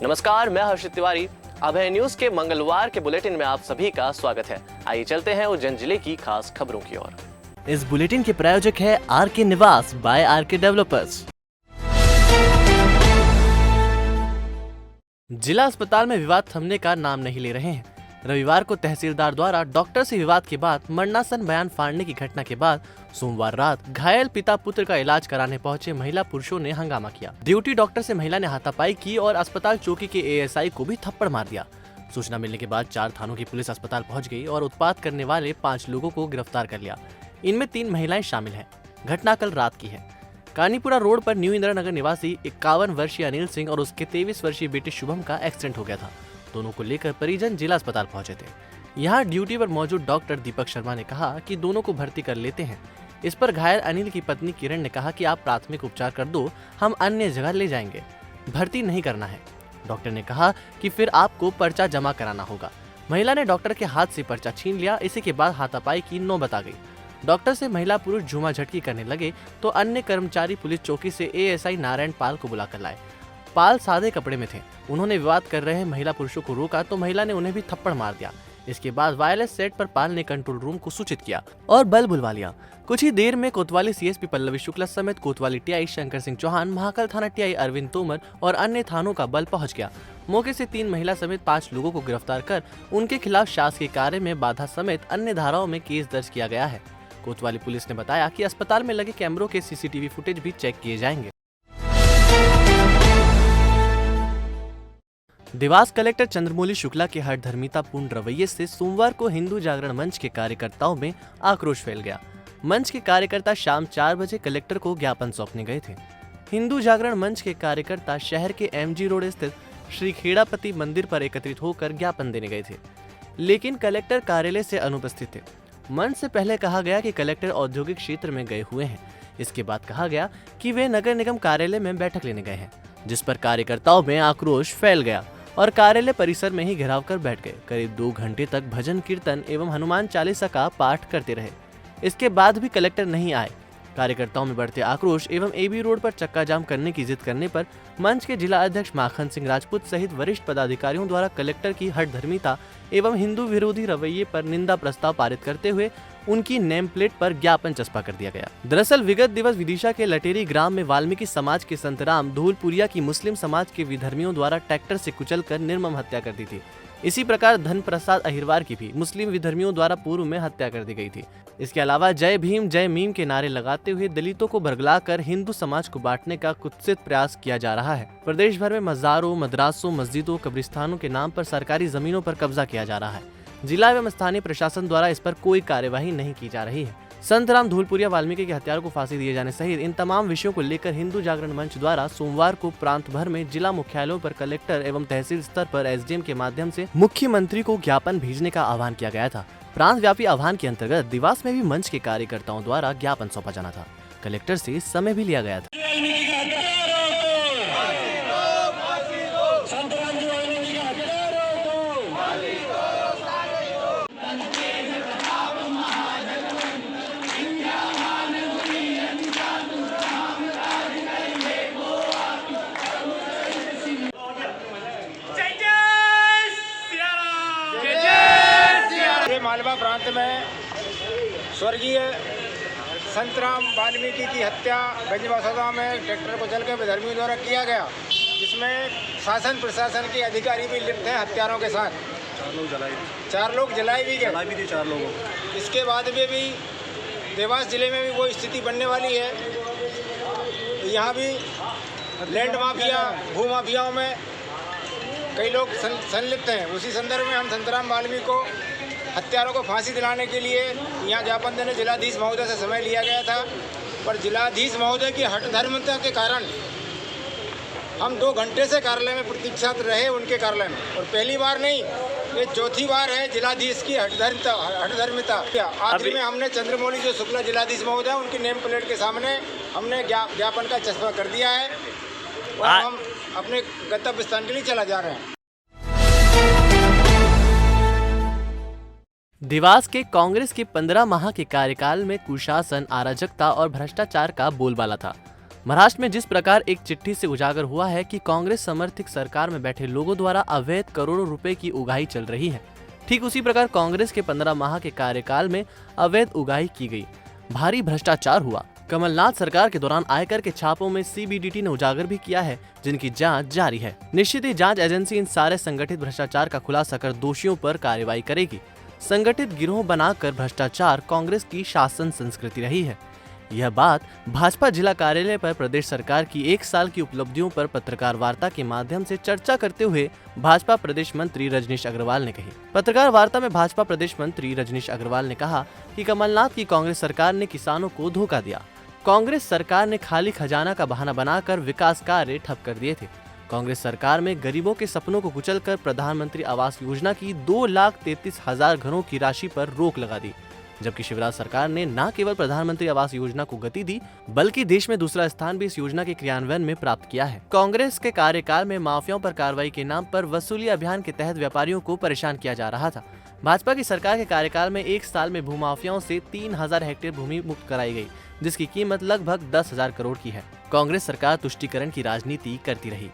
नमस्कार, मैं हर्षित तिवारी। अभय न्यूज के मंगलवार के बुलेटिन में आप सभी का स्वागत है। आइए चलते हैं उज्जैन जिले की खास खबरों की ओर। इस बुलेटिन के प्रायोजक है आर.के. निवास बाय आर.के. डेवलपर्स। जिला अस्पताल में विवाद थमने का नाम नहीं ले रहे हैं। रविवार को तहसीलदार द्वारा डॉक्टर से विवाद के बाद मरणासन बयान फाड़ने की घटना के बाद सोमवार रात घायल पिता पुत्र का इलाज कराने पहुंचे महिला पुरुषों ने हंगामा किया। ड्यूटी डॉक्टर से महिला ने हाथापाई की और अस्पताल चौकी के एएसआई को भी थप्पड़ मार दिया। सूचना मिलने के बाद 4 थानों की पुलिस अस्पताल पहुंच गई और उत्पात करने वाले 5 लोगों को गिरफ्तार कर लिया। इनमें 3 महिलाएं शामिल हैं। घटना कल रात की है। कानीपुरा रोड पर न्यू इंदिरा नगर निवासी 51 वर्षीय अनिल सिंह और उसके 23 वर्षीय बेटे शुभम का एक्सीडेंट हो गया था। दोनों को लेकर परिजन जिला अस्पताल पहुंचे थे। यहाँ ड्यूटी पर मौजूद डॉक्टर दीपक शर्मा ने कहा कि दोनों को भर्ती कर लेते हैं। इस पर घायल अनिल की पत्नी किरण ने कहा कि आप प्राथमिक उपचार कर दो, हम अन्य जगह ले जाएंगे, भर्ती नहीं करना है। डॉक्टर ने कहा कि फिर आपको पर्चा जमा कराना होगा। महिला ने डॉक्टर के हाथ से पर्चा छीन लिया। इसी के बाद हाथापाई की नौबत आ गई। डॉक्टर से महिला पुरुष झूमा झटकी करने लगे तो अन्य कर्मचारी पुलिस चौकी से एएसआई नारायण पाल को बुलाकर लाए। पाल सादे कपड़े में थे। उन्होंने विवाद कर रहे महिला पुरुषों को रोका तो महिला ने उन्हें भी थप्पड़ मार दिया। इसके बाद वायरलेस सेट पर पाल ने कंट्रोल रूम को सूचित किया और बल बुलवा लिया। कुछ ही देर में कोतवाली सीएसपी पल्लवी शुक्ला समेत कोतवाली टीआई शंकर सिंह चौहान, महाकाल थाना टीआई अरविंद तोमर और अन्य थानों का बल पहुंच गया। मौके से 3 महिला समेत 5 लोगों को गिरफ्तार कर उनके खिलाफ शासकीय कार्य में बाधा समेत अन्य धाराओं में केस दर्ज किया गया है। कोतवाली पुलिस ने बताया कि अस्पताल में लगे कैमरों के सीसीटीवी फुटेज भी चेक किए जाएंगे। देवास कलेक्टर चंद्रमौली शुक्ला के हठधर्मितापूर्ण रवैये से सोमवार को हिंदू जागरण मंच के कार्यकर्ताओं में आक्रोश फैल गया। मंच के कार्यकर्ता शाम 4 बजे कलेक्टर को ज्ञापन सौंपने गए थे। हिंदू जागरण मंच के कार्यकर्ता शहर के एमजी रोड स्थित श्री खेड़ापति मंदिर पर एकत्रित होकर ज्ञापन देने गए थे, लेकिन कलेक्टर कार्यालय से अनुपस्थित थे। मंच से पहले कहा गया कि कलेक्टर औद्योगिक क्षेत्र में गए हुए हैं। इसके बाद कहा गया कि वे नगर निगम कार्यालय में बैठक लेने गए हैं, जिस पर कार्यकर्ताओं में आक्रोश फैल गया और कार्यालय परिसर में ही घेराव कर बैठ गए। करीब 2 घंटे तक भजन कीर्तन एवं हनुमान चालीसा का पाठ करते रहे। इसके बाद भी कलेक्टर नहीं आए। कार्यकर्ताओं में बढ़ते आक्रोश एवं एबी रोड पर चक्का जाम करने की जिद करने पर मंच के जिला अध्यक्ष माखन सिंह राजपूत सहित वरिष्ठ पदाधिकारियों द्वारा कलेक्टर की हठधर्मिता एवं हिंदू विरोधी रवैये पर निंदा प्रस्ताव पारित करते हुए उनकी नेम प्लेट पर ज्ञापन चस्पा कर दिया गया। दरअसल विगत दिवस विदिशा के लटेरी ग्राम में वाल्मीकि समाज के संतराम धूलपुरिया की मुस्लिम समाज के विधर्मियों द्वारा ट्रैक्टर से कुचलकर निर्मम हत्या कर दी थी। इसी प्रकार धन प्रसाद अहिरवार की भी मुस्लिम विधर्मियों द्वारा पूर्व में हत्या कर दी गई थी। इसके अलावा जय भीम जय मीम के नारे लगाते हुए दलितों को बरगलाकर हिंदू समाज को बांटने का कुत्सित प्रयास किया जा रहा है। प्रदेश भर में मज़ारों, मदरासों, मस्जिदों, कब्रिस्तानों के नाम पर सरकारी जमीनों पर कब्जा किया जा रहा है। जिला एवं स्थानीय प्रशासन द्वारा इस पर कोई कार्यवाही नहीं की जा रही है। संतराम धूलपुरिया वाल्मीकि के हत्यारों को फांसी दिए जाने सहित इन तमाम विषयों को लेकर हिंदू जागरण मंच द्वारा सोमवार को प्रांत भर में जिला मुख्यालयों पर कलेक्टर एवं तहसील स्तर पर एसडीएम के माध्यम से मुख्यमंत्री को ज्ञापन भेजने का आह्वान किया गया था। प्रांत व्यापी आह्वान के अंतर्गत देवास में भी मंच के कार्यकर्ताओं द्वारा ज्ञापन सौंपा जाना था। कलेक्टर से समय भी लिया गया था। मालवा प्रांत में स्वर्गीय संतराम वाल्मीकि की हत्या गंजवासदा में ट्रैक्टर को चलकर विधर्मियों द्वारा किया गया, जिसमें शासन प्रशासन के अधिकारी भी लिप्त हैं हत्यारों के साथ। 4 लोग जलाए भी गए। 4 लोगों। इसके बाद में भी देवास जिले में भी वो स्थिति बनने वाली है। यहाँ भी लैंड माफिया, भू माफियाओं में कई लोग संलिप्त हैं। उसी संदर्भ में हम संतराम वाल्मीकि को हत्यारों को फांसी दिलाने के लिए यहाँ ज्ञापन देने जिलाधीश महोदय से समय लिया गया था, पर जिलाधीश महोदय की हठधर्मिता के कारण हम 2 घंटे से कार्यालय में प्रतीक्षारत रहे उनके कार्यालय में। और पहली बार नहीं, ये चौथी बार है जिलाधीश की हठधर्मिता। आखिर में हमने चंद्रमौली जो शुक्ला जिलाधीश महोदय उनकी नेम प्लेट के सामने हमने ज्ञापन का चस्पा कर दिया है और हम अपने गंतव्य स्थान के लिए चला जा रहे हैं। देवास के कांग्रेस के 15 माह के कार्यकाल में कुशासन, अराजकता और भ्रष्टाचार का बोलबाला था। महाराष्ट्र में जिस प्रकार एक चिट्ठी से उजागर हुआ है कि कांग्रेस समर्थित सरकार में बैठे लोगों द्वारा अवैध करोड़ों रुपए की उगाही चल रही है, ठीक उसी प्रकार कांग्रेस के 15 माह के कार्यकाल में अवैध उगाही की गई, भारी भ्रष्टाचार हुआ। कमलनाथ सरकार के दौरान आयकर के छापों में सीबीडीटी ने उजागर भी किया है, जिनकी जांच जारी है। निश्चित ही जांच एजेंसी इन सारे संगठित भ्रष्टाचार का खुलासा कर दोषियों पर कार्रवाई करेगी। संगठित गिरोह बनाकर भ्रष्टाचार कांग्रेस की शासन संस्कृति रही है। यह बात भाजपा जिला कार्यालय पर प्रदेश सरकार की 1 साल की उपलब्धियों पर पत्रकार वार्ता के माध्यम से चर्चा करते हुए भाजपा प्रदेश मंत्री रजनीश अग्रवाल ने कही। पत्रकार वार्ता में भाजपा प्रदेश मंत्री रजनीश अग्रवाल ने कहा कि कमलनाथ की कांग्रेस सरकार ने किसानों को धोखा दिया। कांग्रेस सरकार ने खाली खजाना का बहाना बनाकर विकास कार्य ठप कर दिए थे। कांग्रेस सरकार में गरीबों के सपनों को कुचलकर प्रधानमंत्री आवास योजना की 2,33,000 घरों की राशि पर रोक लगा दी, जबकि शिवराज सरकार ने न केवल प्रधानमंत्री आवास योजना को गति दी, बल्कि देश में दूसरा स्थान भी इस योजना के क्रियान्वयन में प्राप्त किया है। कांग्रेस के कार्यकाल में माफियाओं पर कार्रवाई के नाम पर वसूली अभियान के तहत व्यापारियों को परेशान किया जा रहा था। भाजपा की सरकार के कार्यकाल में 1 साल में भूमाफियाओं से 3,000 हेक्टेयर भूमि मुक्त कराई गई, जिसकी कीमत लगभग 10,000 करोड़ की है। कांग्रेस सरकार तुष्टीकरण की राजनीति करती रही।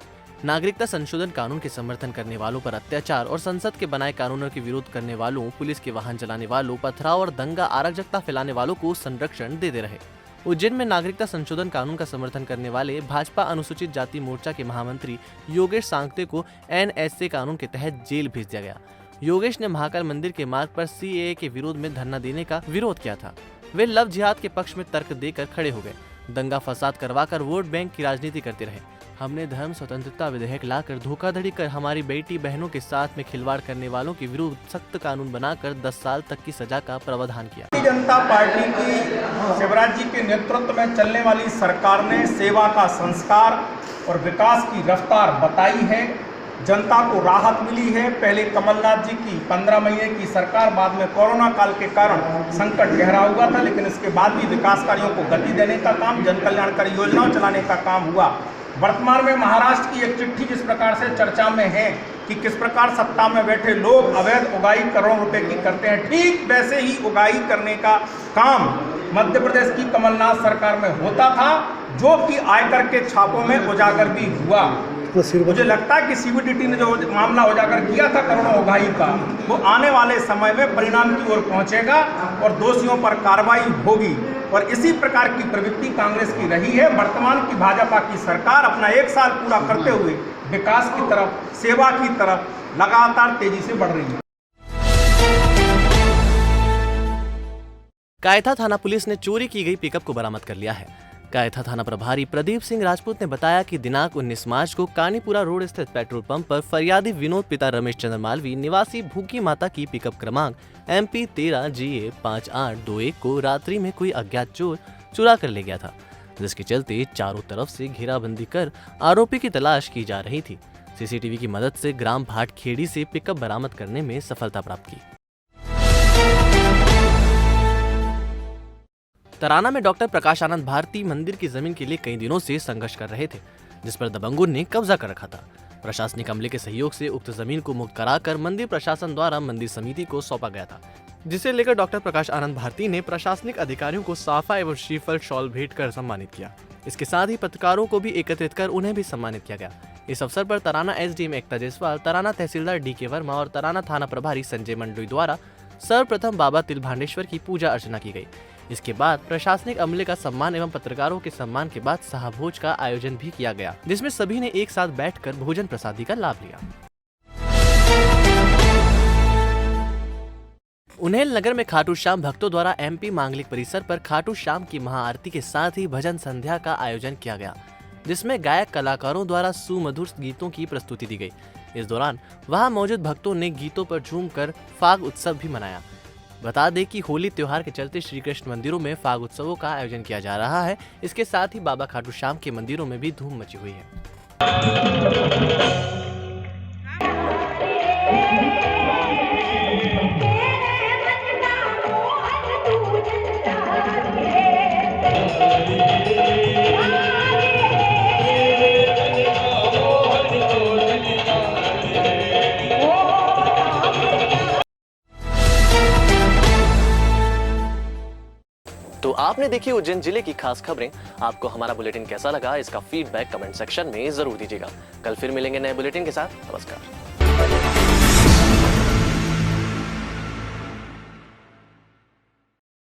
नागरिकता संशोधन कानून के समर्थन करने वालों पर अत्याचार और संसद के बनाए कानूनों के विरोध करने वालों, पुलिस के वाहन चलाने वालों, पथराव और दंगा अराजकता फैलाने वालों को संरक्षण देते रहे। उज्जैन में नागरिकता संशोधन कानून का समर्थन करने वाले भाजपा अनुसूचित जाति मोर्चा के महामंत्री योगेश सांगते को NSA कानून के तहत जेल भेज दिया गया। योगेश ने महाकाल मंदिर के मार्ग पर CAA के विरोध में धरना देने का विरोध किया था। वे लव जिहाद के पक्ष में तर्क देकर खड़े हो गए। दंगा फसाद करवाकर वोट बैंक की राजनीति करते रहे। हमने धर्म स्वतंत्रता विधेयक लाकर धोखाधड़ी कर हमारी बेटी बहनों के साथ में खिलवाड़ करने वालों के विरुद्ध सख्त कानून बनाकर 10 साल तक की सजा का प्रावधान किया। भारतीय जनता पार्टी की शिवराज जी के नेतृत्व में चलने वाली सरकार ने सेवा का संस्कार और विकास की रफ्तार बताई है। जनता को राहत मिली है। पहले कमलनाथ जी की 15 महीने की सरकार, बाद में कोरोना काल के कारण संकट गहरा हुआ था, लेकिन इसके बाद भी विकास कार्यों को गति देने का काम, जन कल्याणकारी योजनाओं चलाने का काम हुआ। वर्तमान में महाराष्ट्र की एक चिट्ठी जिस प्रकार से चर्चा में है कि किस प्रकार सत्ता में बैठे लोग अवैध उगाही करोड़ों रुपए की करते हैं, ठीक वैसे ही उगाही करने का काम मध्य प्रदेश की कमलनाथ सरकार में होता था, जो कि आयकर के छापों में उजागर भी हुआ। मुझे लगता है कि सीबीडीटी ने जो मामला उजागर किया था करोड़ों उगाही का, वो आने वाले समय में परिणाम की ओर पहुंचेगा और दोषियों पर कार्रवाई होगी। और इसी प्रकार की प्रवृत्ति कांग्रेस की रही है। वर्तमान की भाजपा की सरकार अपना 1 साल पूरा करते हुए विकास की तरफ, सेवा की तरफ लगातार तेजी से बढ़ रही है। कायथा थाना पुलिस ने चोरी की गई पिकअप को बरामद कर लिया है। कायथा थाना प्रभारी प्रदीप सिंह राजपूत ने बताया कि दिनांक 19 मार्च को कानीपुरा रोड स्थित पेट्रोल पंप पर फरियादी विनोद पिता रमेश चंद्र मालवी निवासी भूखी माता की पिकअप क्रमांक MP 13GA 5821 को रात्रि में कोई अज्ञात चोर चुरा कर ले गया था, जिसके चलते चारों तरफ से घेराबंदी कर आरोपी की तलाश की जा रही थी। CCTV की मदद से ग्राम भाट खेड़ी से पिकअप बरामद करने में सफलता प्राप्त की। तराना में डॉक्टर प्रकाश आनंद भारती मंदिर की जमीन के लिए कई दिनों से संघर्ष कर रहे थे, जिस पर दबंगों ने कब्जा कर रखा था। प्रशासनिक अमले के सहयोग से उक्त जमीन को मुक्त कराकर मंदिर प्रशासन द्वारा मंदिर समिति को सौंपा गया था, जिसे लेकर डॉक्टर प्रकाश आनंद भारती ने प्रशासनिक अधिकारियों को साफा एवं श्रीफल शॉल भेंट कर सम्मानित किया। इसके साथ ही पत्रकारों को भी एकत्रित कर उन्हें भी सम्मानित किया गया। इस अवसर पर तराना SDM एकता जायसवाल, तराना तहसीलदार DK वर्मा और तराना थाना प्रभारी संजय मंडोई द्वारा सर्वप्रथम बाबा तिलभांडेश्वर की पूजा अर्चना की गई। इसके बाद प्रशासनिक अमले का सम्मान एवं पत्रकारों के सम्मान के बाद साहभोज का आयोजन भी किया गया, जिसमें सभी ने एक साथ बैठकर भोजन प्रसादी का लाभ लिया। उन्हेल नगर में खाटू श्याम भक्तों द्वारा MP मांगलिक परिसर पर खाटू श्याम की महाआरती के साथ ही भजन संध्या का आयोजन किया गया, जिसमें गायक कलाकारों द्वारा सुमधुर गीतों की प्रस्तुति दी गई। इस दौरान वहां मौजूद भक्तों ने गीतों पर झूमकर फाग उत्सव भी मनाया। बता दें कि होली त्योहार के चलते श्री कृष्ण मंदिरों में फाग उत्सवों का आयोजन किया जा रहा है। इसके साथ ही बाबा खाटू श्याम के मंदिरों में भी धूम मची हुई है। तो आपने देखी उज्जैन जिले की खास खबरें। आपको हमारा बुलेटिन कैसा लगा, इसका फीडबैक कमेंट सेक्शन में जरूर दीजिएगा। कल फिर मिलेंगे नए बुलेटिन के साथ। नमस्कार।